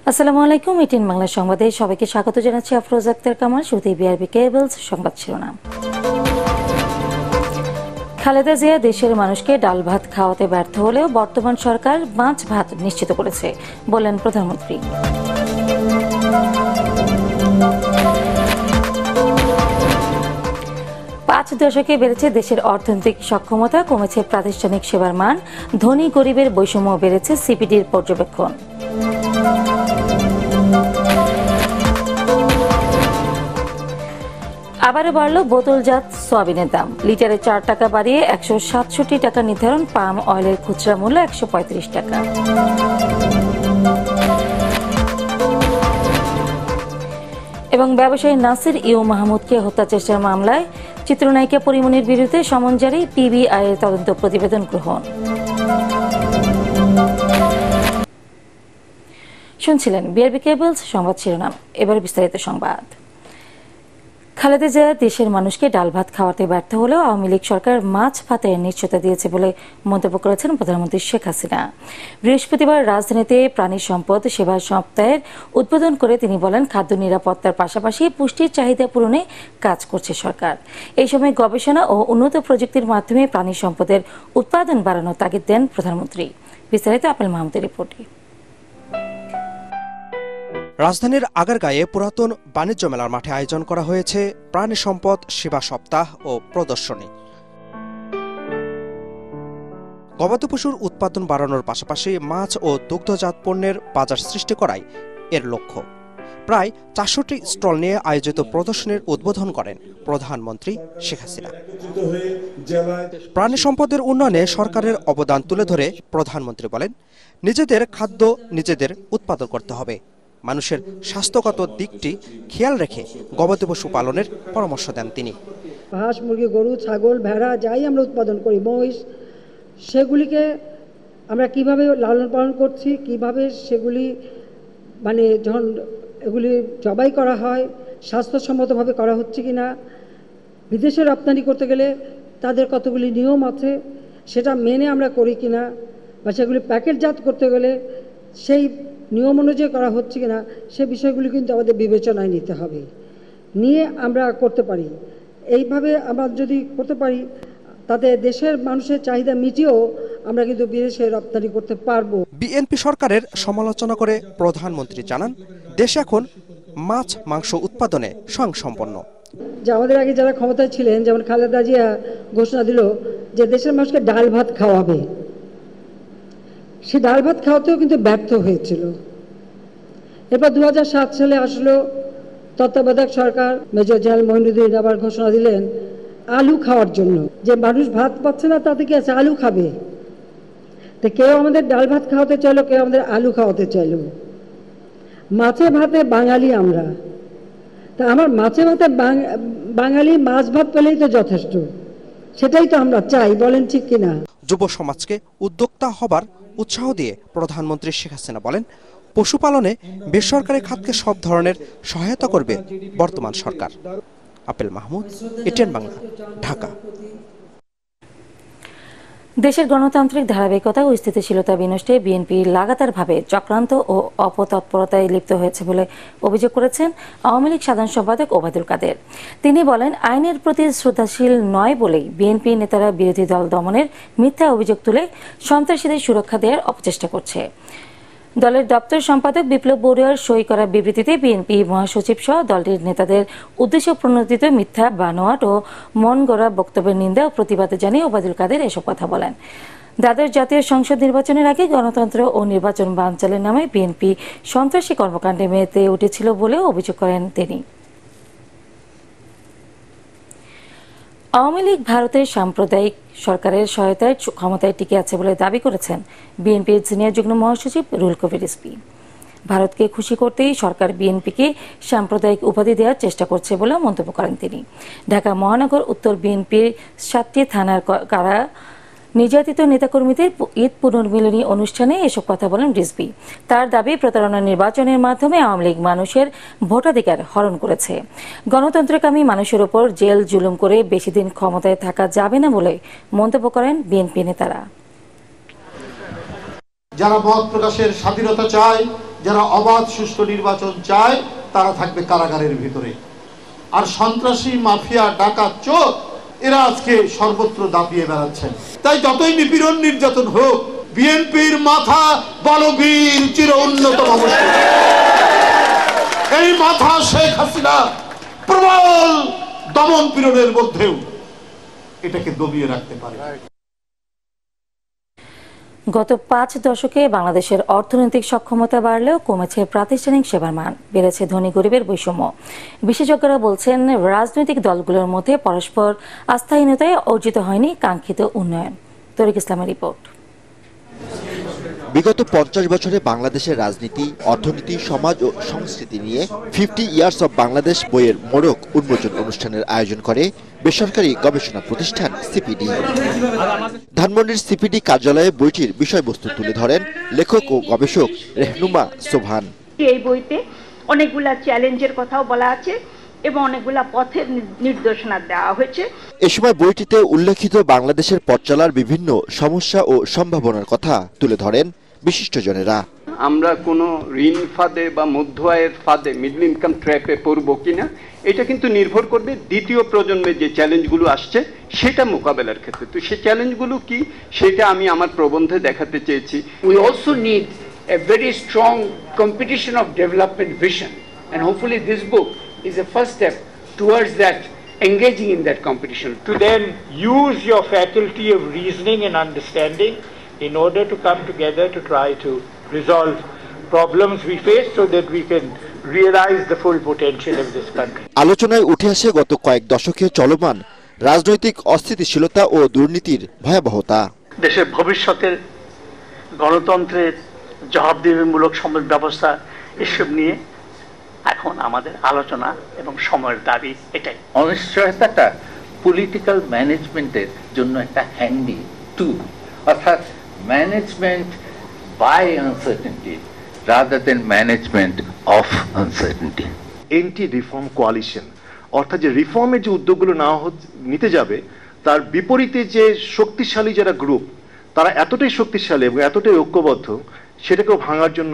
আসসালামু আলাইকুম। এটিএন বাংলা সংবাদে সবাইকে স্বাগত জানাচ্ছি। আফরোজ আক্তার কামাল। শুরুতে বিআরবি কেবলস সংবাদ শিরোনাম। খালেদা জিয়া দেশের মানুষকে ডাল ভাত খাওয়াতে ব্যর্থ হলেও বর্তমান সরকার মাছ ভাত নিশ্চিত করেছে বললেন প্রধানমন্ত্রী। ৫ দশকে বেড়েছে দেশের অর্থনৈতিক সক্ষমতা, কমেছে প্রাতিষ্ঠানিক সেবার মান, ধনী গরিবের বৈষম্য বেড়েছে সিপিডির পর্যবেক্ষণ। আবারও বাড়ল বোতলজাত সয়াবিনের দাম, লিটারে ৪ টাকা বাড়িয়ে ১৬৭ টাকা নির্ধারণ। পাম অয়েলের খুচরা মূল্য ১৩৫ টাকা। এবং ব্যবসায়ী নাসির ইউ মাহমুদকে হত্যা চেষ্টার মামলায় চিত্রনায়িকা পরিমণির বিরুদ্ধে সমন জারি, পিবিআই এর তদন্ত প্রতিবেদন গ্রহণ। শুনছিলেন বিআরবি কেবলস সংবাদ শিরোনাম। এবার বিস্তারিত সংবাদ। খালেদা জিয়া দেশের মানুষকে ডাল ভাত খাওয়াতে ব্যর্থ হলেও আওয়ামী লীগ সরকার মাছ ভাতের নিশ্চয়তা দিয়েছে বলে মন্তব্য করেছেন প্রধানমন্ত্রী শেখ হাসিনা। বৃহস্পতিবার রাজধানীতে প্রাণী সম্পদ সেবা সপ্তাহের উদ্বোধন করে তিনি বলেন, খাদ্য নিরাপত্তার পাশাপাশি পুষ্টির চাহিদা পূরণে কাজ করছে সরকার। এই সময় গবেষণা ও উন্নত প্রযুক্তির মাধ্যমে প্রাণী সম্পদের উৎপাদন বাড়ানোর তাগিদ দেন প্রধানমন্ত্রী। বিস্তারিত আপেল মাহমুদের রিপোর্টে। রাজধানীর আগারগাঁয়ে পুরাতন বাণিজ্য মেলার মাঠে আয়োজন করা হয়েছে প্রাণী সম্পদ সেবা সপ্তাহ ও প্রদর্শনী। গবাদি পশুর উৎপাদন বাড়ানোর পাশাপাশি মাছ ও দুগ্ধজাত পণ্যের বাজার সৃষ্টি করাই এর লক্ষ্য। প্রায় ৪০০টি স্টল নিয়ে আয়োজিত প্রদর্শনীর উদ্বোধন করেন প্রধানমন্ত্রী শেখ হাসিনা। প্রাণী সম্পদের উন্নয়নে সরকারের অবদান তুলে ধরে প্রধানমন্ত্রী বলেন, নিজেদের খাদ্য নিজেদের উৎপাদন করতে হবে। মানুষের স্বাস্থ্যগত দিকটি খেয়াল রেখে গবাদি পশু পালনের পরামর্শ দেন তিনি। হাঁস, মুরগি, গরু, ছাগল, ভেড়া যাই আমরা উৎপাদন করি, মহিষ, সেগুলিকে আমরা কিভাবে লালন পালন করছি, কিভাবে সেগুলি যখন এগুলি জবাই করা হয় স্বাস্থ্যসম্মতভাবে করা হচ্ছে কিনা, বিদেশে রপ্তানি করতে গেলে তাদের কতগুলি নিয়ম আছে সেটা মেনে আমরা করি কিনা, বা সেগুলি প্যাকেটজাত করতে গেলে সেই নিয়ম অনুযায়ী করা হচ্ছে কিনা, সে বিষয়গুলি কিন্তু আমাদের বিবেচনায় নিতে হবে, নিয়ে আমরা করতে পারি। এইভাবে আমরা যদি করতে পারি তাতে দেশের মানুষের চাহিদা মিটিয়েও আমরা কিন্তু বিদেশে রপ্তানি করতে পারবো। বিএনপি সরকারের সমালোচনা করে প্রধানমন্ত্রী জানান, দেশ এখন মাছ মাংস উৎপাদনে স্বয়ংসম্পন্ন। যে আমাদের আগে যারা ক্ষমতায় ছিলেন, যেমন খালেদা জিয়া ঘোষণা দিল যে দেশের মানুষকে ডাল ভাত খাওয়াবে, সে ডাল ভাত খাওয়াতেও কিন্তু ব্যর্থ হয়েছিল। এরপর ২০০৭ সালে আসলো তত্ত্বাবধায়ক সরকার, মেজর জেনারেল মঈনুদ্দিন আবার ঘোষণা দিলেন আলু খাওয়ার জন্য, যে মানুষ ভাত পাচ্ছে না তাতে কি আছে, আলু খাবে। তো কেউ আমাদের ডাল ভাত খাওয়াতে চাইলো, কেউ আমাদের আলু খাওয়াতে চাইলো। মাছে ভাতে বাঙালি আমরা, তা আমার মাছে ভাতে বাঙালি, মাছ ভাত পেলেই তো যথেষ্ট, সেটাই তো আমরা চাই, বলেন ঠিক কিনা। যুব সমাজকে উদ্যোক্তা হবার উৎসাহ দিয়ে প্রধানমন্ত্রী শেখ হাসিনা বলেন, পশুপালনে বেসরকারি খাতকে সব ধরনের সহায়তা করবে বর্তমান সরকার। আপেল মাহমুদ, এটিএন বাংলা, ঢাকা। দেশের গণতান্ত্রিক ধারাবাহিকতা ও স্থিতিশীলতা বিনষ্টে বিএনপি লাগাতারভাবে চক্রান্ত ও অপতৎপরতায় লিপ্ত হয়েছে বলে অভিযোগ করেছেন আওয়ামী লীগ সাধারণ সম্পাদক ওবায়দুল কাদের। তিনি বলেন, আইনের প্রতি শ্রদ্ধাশীল নয় বলেই বিএনপি নেতারা বিরোধী দল দমনের মিথ্যা অভিযোগ তুলে সন্ত্রাসীদের সুরক্ষা দেওয়ার অপচেষ্টা করছে। দলের দপ্তর সম্পাদক বিপ্লব বড়ুয়ার সই করা বিবৃতিতে বিএনপি মহাসচিব সহ দলটির নেতাদের উদ্দেশ্য প্রণোদিত মিথ্যা, বানোয়াট ও মন গড়া বক্তব্যের নিন্দা ও প্রতিবাদ জানিয়ে ওবায়দুল কাদের এসব কথা বলেন। দ্বাদশ জাতীয় সংসদ নির্বাচনের আগে গণতন্ত্র ও নির্বাচন বানচালের নামে বিএনপি সন্ত্রাসী কর্মকাণ্ডে মেতে উঠেছিল বলেও অভিযোগ করেন তিনি। আওয়ামী লীগ ভারতের সাম্প্রদায়িক সরকারের সহায়তায় ক্ষমতায় টিকে আছে বলে দাবি করেছেন বিএনপির সিনিয়র যুগ্ম মহাসচিব রুহুল কবির রিজভী। ভারতকে খুশি করতেই সরকার বিএনপিকে সাম্প্রদায়িক উপাধি দেওয়ার চেষ্টা করছে বলে মন্তব্য করেন তিনি। ঢাকা মহানগর উত্তর বিএনপির 7টি থানার কারা নির্যাতিত নেতাকর্মীদের ঈদ পুনর্মিলনী অনুষ্ঠানে এসব কথা বলেন রিজভী। তার দাবি, প্রতারণা নির্বাচনের মাধ্যমে আওয়ামী লীগ মানুষের ভোটাধিকার হরণ করেছে। গণতন্ত্রকামী মানুষের উপর জেল জুলুম করে বেশি দিন ক্ষমতায় থাকা যাবে না বলে মন্তব্য করেন বিএনপি নেতারা। যারা মত প্রকাশের স্বাধীনতা চায় যারা অবাধ সুষ্ঠু নির্বাচন চায় তারা থাকবে কারাগারের ভিতরে। আর সন্ত্রাসী, মাফিয়া, ডাকাত, চোর এরা আজকে সর্বত্র দাপিয়ে বেড়াচ্ছেন। তাই যতই নিপীড়ন নির্যাতন হোক, বিএনপির মাথা বলবীর চির উন্নতম মুশকিল। এই মাথা শেখ হাসিনা প্রবল দমন পীড়নের মধ্যেও এটাকে দমিয়ে রাখতে পারে। গত 5 দশকে বাংলাদেশের অর্থনৈতিক সক্ষমতা বাড়লেও কমেছে প্রাতিষ্ঠানিক সেবার মান, বেড়েছে ধনী গরিবের বৈষম্য। বিশেষজ্ঞরা বলছেন, রাজনৈতিক দলগুলোর মধ্যে পরস্পর আস্থাহীনতায় অর্জিত হয়নি কাঙ্ক্ষিত উন্নয়ন। তরিক ইসলামের রিপোর্ট। বিগত 50 বছরে বাংলাদেশের রাজনীতি, অর্থনীতি, সমাজ ও সংস্কৃতি নিয়ে 50 ইয়ার্স অব বাংলাদেশ বইয়ের মোড়ক উন্মোচন অনুষ্ঠানের আয়োজন করে বেসরকারি গবেষণা প্রতিষ্ঠান সিপিডি। ধানমন্ডির সিপিডি কার্যালয়ে বইটির বিষয়বস্তু তুলে ধরেন লেখক ও গবেষক রেহনুমা সোবহান। এই বইতে অনেকগুলা চ্যালেঞ্জের কথাও বলা আছে এবং অনেকগুলা পথের নির্দেশনা দেওয়া হয়েছে। এ সময় বইটিতে উল্লেখিত বাংলাদেশের পথ চলার বিভিন্ন সমস্যা ও সম্ভাবনার কথা তুলে ধরেন বিশিষ্টজনেরা। আমরা কোনো ঋণ ফাঁদে বা মধ্য আয়ের ফাঁদে, মিডল ইনকাম ট্র্যাপে পড়ব কিনা, এটা কিন্তু নির্ভর করবে দ্বিতীয় প্রজন্মে যে চ্যালেঞ্জগুলো আসছে সেটা মোকাবেলার ক্ষেত্রে। তো সেই চ্যালেঞ্জগুলো কি, সেটা আমি আমার প্রবন্ধে দেখাতে চেয়েছি। We also need a very strong competition of development vision, and hopefully this book is a first step towards that, engaging in that competition. To then use your faculty of reasoning and understanding in order to come together to try to resolve problems we face so that we can realize the full potential of this country. আলোচনায় উঠে আসে গত কয়েক দশকে চলমান রাজনৈতিক অস্থিতিশীলতা ও দুর্নীতির ভয়াবহতা। দেশের ভবিষ্যতের গণতন্ত্রের জবাবদিহিমূলক সমাজ ব্যবস্থা, এসব নিয়ে এখন আমাদের আলোচনা এবং সময়ের দাবি এটাই। অনিশ্চয়তাটা পলিটিক্যাল ম্যানেজমেন্টের জন্য একটা হ্যান্ডি টুল, অর্থাৎ management by uncertainty rather than management of uncertainty. Anti reform coalition, অর্থাৎ যে রিফর্মের যে উদ্যোগগুলো নিতে যাবে তার বিপরীতে যে শক্তিশালী যারা গ্রুপ, তারা এতটাই শক্তিশালী এবং এতটাই ঐক্যবদ্ধ, সেটাকেও ভাঙার জন্য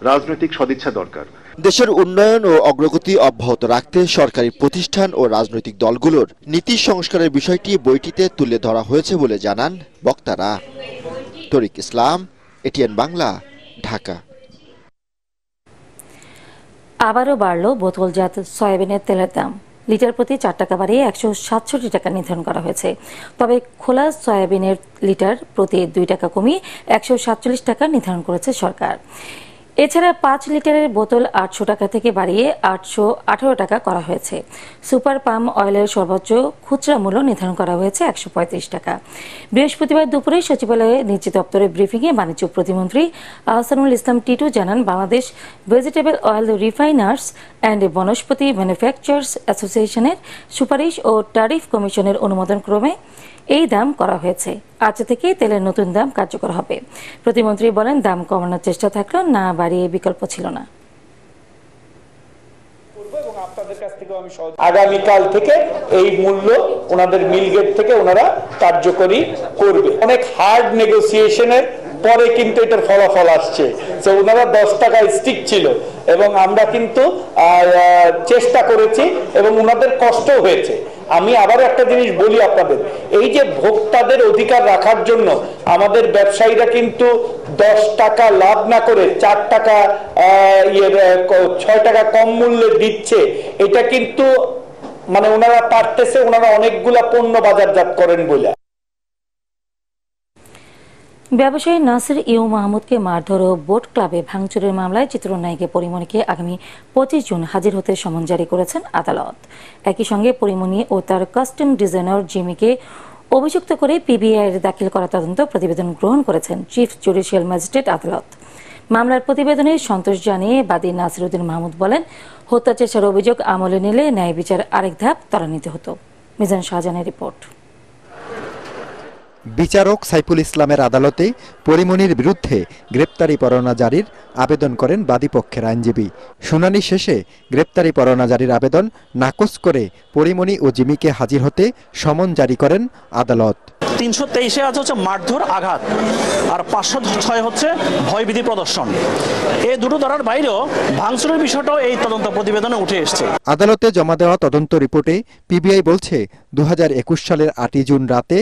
রাজনৈতিক সদিচ্ছা দরকার। দেশের উন্নয়ন ও অগ্রগতি অব্যাহত রাখতে সরকারি প্রতিষ্ঠান ও রাজনৈতিক দলগুলোর নীতি সংস্কারের বিষয়টি বইটিতে তুলে ধরা হয়েছে বলে জানান বক্তারা। তরিক ইসলাম, এটিএন বাংলা, ঢাকা। আবারও বাড়ল বোতলজাত সয়াবিনের তেলের দাম। লিটার প্রতি 4 টাকা বাড়িয়ে 167 টাকা নির্ধারণ করা হয়েছে। তবে খোলা সয়াবিনের লিটার প্রতি 2 টাকা কমিয়ে 147 টাকা নির্ধারণ করেছে সরকার। এছাড়া 5 লিটারের বোতল 800 টাকা থেকে বাড়িয়ে 818 টাকা করা হয়েছে। সুপার পাম অয়েলের সর্বোচ্চ খুচরা মূল্য নির্ধারণ করা হয়েছে 135 টাকা। বৃহস্পতিবার দুপুরে সচিবালয়ে নিজ দপ্তরে ব্রিফিংয়ে বাণিজ্য প্রতিমন্ত্রী আহসানুল ইসলাম টিটু জানান, Bangladesh vegetable oil refiners and Vanaspati manufacturers অ্যাসোসিয়েশনের সুপারিশ ও ট্যারিফ কমিশনের অনুমোদন ক্রমে এই দাম করা হয়েছে। আজ থেকে তেলের নতুন দাম কার্যকর হবে। প্রতিমন্ত্রী বলেন, দাম কমানোর চেষ্টা থাকলেও না বাড়িয়ে বিকল্প ছিল না। আগামীকাল থেকে এই মূল্য ওনাদের মিলগেট থেকে ওনারা কার্যকরী করবে। অনেক হার্ড নেগোসিয়েশনের পরে কিন্তু এটার ফলাফল আসছে। তো ওনারা 10 টাকায় স্টিক ছিল এবং আমরা কিন্তু চেষ্টা করেছি এবং ওনাদের কষ্ট হয়েছে। আমি আবার একটা জিনিস বলি আপনাদের, এই যে ভোক্তাদের অধিকার রাখার জন্য আমাদের ব্যবসায়ীরা কিন্তু 10 টাকা লাভ না করে 4 টাকা 6 টাকা কম মূল্যে দিচ্ছে। এটা কিন্তু মানে ওনারা পারতেছে, ওনারা অনেকগুলা পণ্য বাজারজাত করেন বলে। ব্যবসায়ী নাসির ইউ মাহমুদকে মারধর ও বোট ক্লাবে ভাঙচুরের মামলায় চিত্রনায়িকা পরিমণিকে আগামী 25 জুন হাজির হতে সমন জারি করেছেন আদালত। একই সঙ্গে পরিমণি ও তার কাস্টম ডিজাইনার জিমিকে অভিযুক্ত করে পিবিআইয়ের দাখিল করা তদন্ত প্রতিবেদন গ্রহণ করেছেন চিফ জুডিশিয়াল ম্যাজিস্ট্রেট আদালত। মামলার প্রতিবেদনে সন্তোষ জানিয়ে বাদী নাসির উদ্দিন মাহমুদ বলেন, হত্যা চেষ্টার অভিযোগ আমলে নিলে ন্যায় বিচার আরেক ধাপ ত্বরান্বিত হতো। মিজান শাহজাহানের রিপোর্ট। বিচারক সাইফুল ইসলামের আদালতে পরিমণির বিরুদ্ধে গ্রেপ্তারি পরোয়ানা জারির আবেদন করেন বাদীপক্ষের আইনজীবী। শুনানি শেষে গ্রেপ্তারি পরোয়ানা জারির আবেদন নাকচ করে পরিমণি ও জিমিকে হাজির হতে সমন জারি করেন আদালত। 323-এ আছে হচ্ছে মারধর আঘাত, আর 506 হচ্ছে ভয়ভীতি প্রদর্শন। এই দুটো ধারার বাইরেও ভাঙচুরের বিষয়টাও এই তদন্ত প্রতিবেদনে উঠে এসেছে। আদালতে জমা দেওয়া তদন্ত রিপোর্টে পিবিআই বলছে 2021 সালের 8 জুন রাতে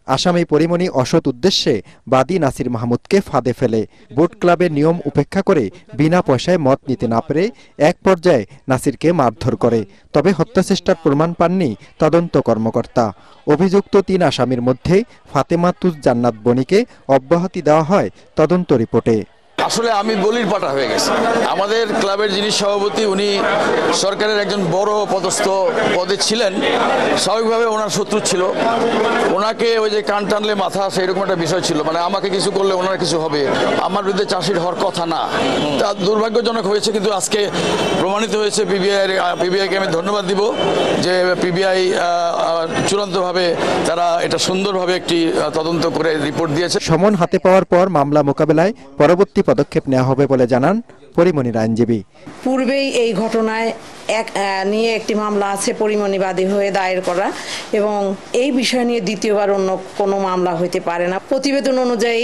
আসামি পরিমণি অসৎ উদ্দেশ্যে বাদী নাসির মাহমুদকে ফাঁদে ফেলে বোট ক্লাবের নিয়ম উপেক্ষা করে বিনা পয়সায় মদ নিতে না পেরে এক পর্যায়ে নাসিরকে মারধর করে। তবে হত্যাচেষ্টার প্রমাণ পাননি তদন্ত কর্মকর্তা। অভিযুক্ত 3 আসামির মধ্যে ফাতেমা তুজ জান্নাত বনিকে অব্যাহতি দেওয়া হয় তদন্ত রিপোর্টে। আসলে আমি বলির পাটা হয়ে গেছি। আমাদের ক্লাবের যিনি সভাপতি উনি সরকারের একজন বড় পদস্থ পদে ছিলেন, স্বাভাবিকভাবে ওনার শত্রু ছিল। ওনাকে ওই যে কান টানলে মাথা, সেইরকম একটা বিষয় ছিল, মানে আমাকে কিছু করলে ওনার কিছু হবে, আমার বিরুদ্ধে চার্জশিট হওয়ার কথা না। তা দুর্ভাগ্যজনক হয়েছে, কিন্তু আজকে প্রমাণিত হয়েছে। পিবিআইকে আমি ধন্যবাদ দিব যে পিবিআই চূড়ান্তভাবে তারা এটা সুন্দরভাবে একটি তদন্ত করে রিপোর্ট দিয়েছে। সমন হাতে পাওয়ার পর মামলা মোকাবেলায় পরবর্তী পদক্ষেপ নেওয়া হবে বলে জানান পরিমণির আইনজীবী। পূর্বেই এই ঘটনায় নিয়ে একটি মামলা আছে পরিমণিবাদী হয়ে দায়ের করা, এবং এই বিষয় নিয়ে দ্বিতীয়বার অন্য কোনো মামলা হইতে পারে না। প্রতিবেদন অনুযায়ী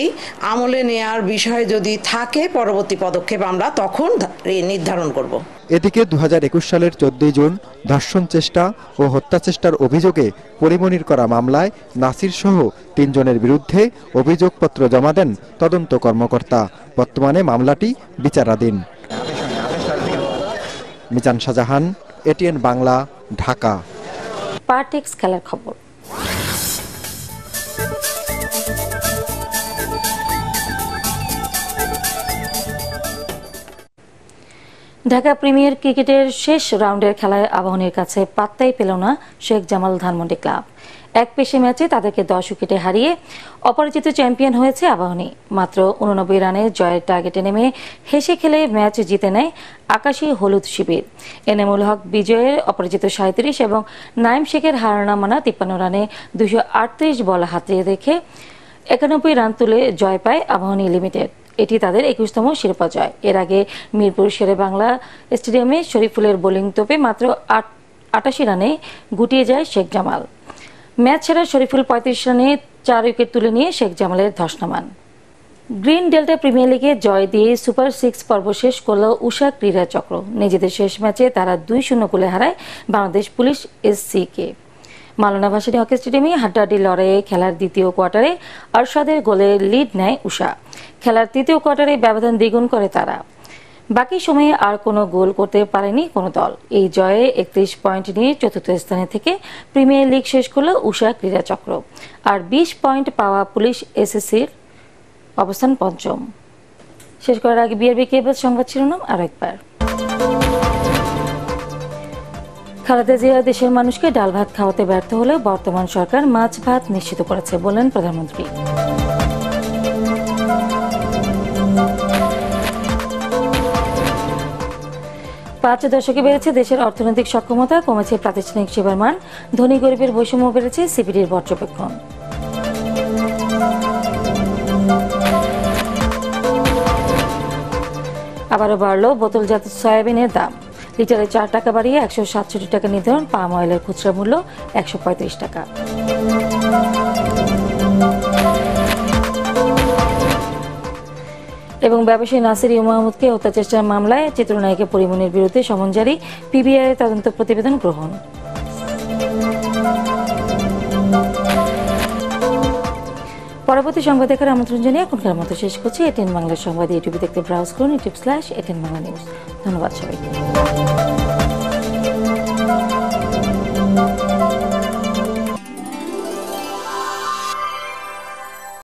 আমলে নেয়ার বিষয় যদি থাকে পরবর্তী পদক্ষেপ আমরা তখন নির্ধারণ করব। এদিকে 2021 সালের 14 জুন ধর্ষণ চেষ্টা ও হত্যা চেষ্টার অভিযোগে পরিমণির করা মামলায় নাসির সহ 3 জনের বিরুদ্ধে অভিযোগপত্র জমা দেন তদন্ত কর্মকর্তা। বর্তমানে মামলাটি বিচারাধীন। মিজান শাহজাহান, এটিএন বাংলা, ঢাকা। পার্টিক্স খেলার খবর। ঢাকা প্রিমিয়ার ক্রিকেটের শেষ রাউন্ডের খেলায় আবাহনীর কাছে পাত্তাই পেল না শেখ জামাল ধানমন্ডি ক্লাব। এক পেশে ম্যাচে তাদেরকে 10 উইকেটে হারিয়ে অপরাজিত চ্যাম্পিয়ন হয়েছে আবাহনী। মাত্র 89 রানে জয়ের টার্গেটে নেমে হেসে খেলে ম্যাচ জিতে নেয় আকাশী হলুদ শিবির। এনামুল হক বিজয়ের অপরাজিত 37 এবং নাইম শেখের হারানো মানা 53 রানে 238 বল হাতে রেখে 91 রান তুলে জয় পায় আবাহনী লিমিটেড। এটি তাদের 21তম শিরোপা জয়। এর আগে মিরপুর শেরে বাংলা স্টেডিয়ামে শরীফুলের বোলিং তোপে মাত্র 88 রানে গুটিয়ে যায় শেখ জামাল। ম্যাচ সেরা শরীফুল 35 রানে 4 উইকেট তুলে নিয়ে শেখ জামালের ধস নামান। গ্রিন ডেল্টা প্রিমিয়ার লিগে জয় দিয়ে সুপার 6 পর্ব শেষ করল উষা ক্রীড়া চক্র। নিজেদের শেষ ম্যাচে তারা 2-0 গোলে হারায় বাংলাদেশ পুলিশ SC-কে। মাওলানা ভাসানী হকি স্টেডিয়ামে হাড্ডাহাড্ডি লড়াইয়ে খেলার দ্বিতীয় কোয়ার্টারে আরশাদের গোলে লিড নেয় উষা। খেলার তৃতীয় কোয়ার্টারে ব্যবধান দ্বিগুণ করে তারা। বাকি সময়ে আর কোনো গোল করতে পারেনি কোনো দল। এই জয়ে 31 পয়েন্ট নিয়ে চতুর্থ স্থানে থেকে প্রিমিয়ার লিগ শেষ করল উষা ক্রীড়া চক্র। আর 20 পয়েন্ট পাওয়া পুলিশ SSCর অবস্থান পঞ্চম। শেষ করার আগে বিআরবি কেবল সংবাদ শিরোনাম আরেকবার। খালেদা জিয়া দেশের মানুষকে ডাল ভাত খাওয়াতে ব্যর্থ হলেও বর্তমান সরকার মাছ ভাত নিশ্চিত করেছে বললেন প্রধানমন্ত্রী। পাঁচ দশকে বেড়েছে দেশের অর্থনৈতিক সক্ষমতা, কমেছে প্রাতিষ্ঠানিক সেবার মান, ধনী গরিবের বৈষম্য বেড়েছে, সিপিডির পর্যবেক্ষণ। আবারও বাড়ল বোতলজাত সয়াবিনের দাম। লিটারে 4 টাকা বাড়িয়ে 167 টাকা নির্ধারণ। পাম অয়েলের খুচরা মূল্য 135 টাকা। এবং ব্যবসায়ী নাসির মাহমুদকে হত্যাচেষ্টার মামলায় চিত্রনায়িকা পরিমণির বিরুদ্ধে সমন জারি, পিবিআই তদন্ত প্রতিবেদন গ্রহণ। পরবর্তী সংবাদ দেখার আমন্ত্রণ জানিয়ে এখনকার মতো শেষ করছি। এটিএন বাংলার সংবাদ ইউটিউবে দেখতে ব্রাউজ করুন, YouTube/ATN Bangla News। ধন্যবাদ সবাইকে।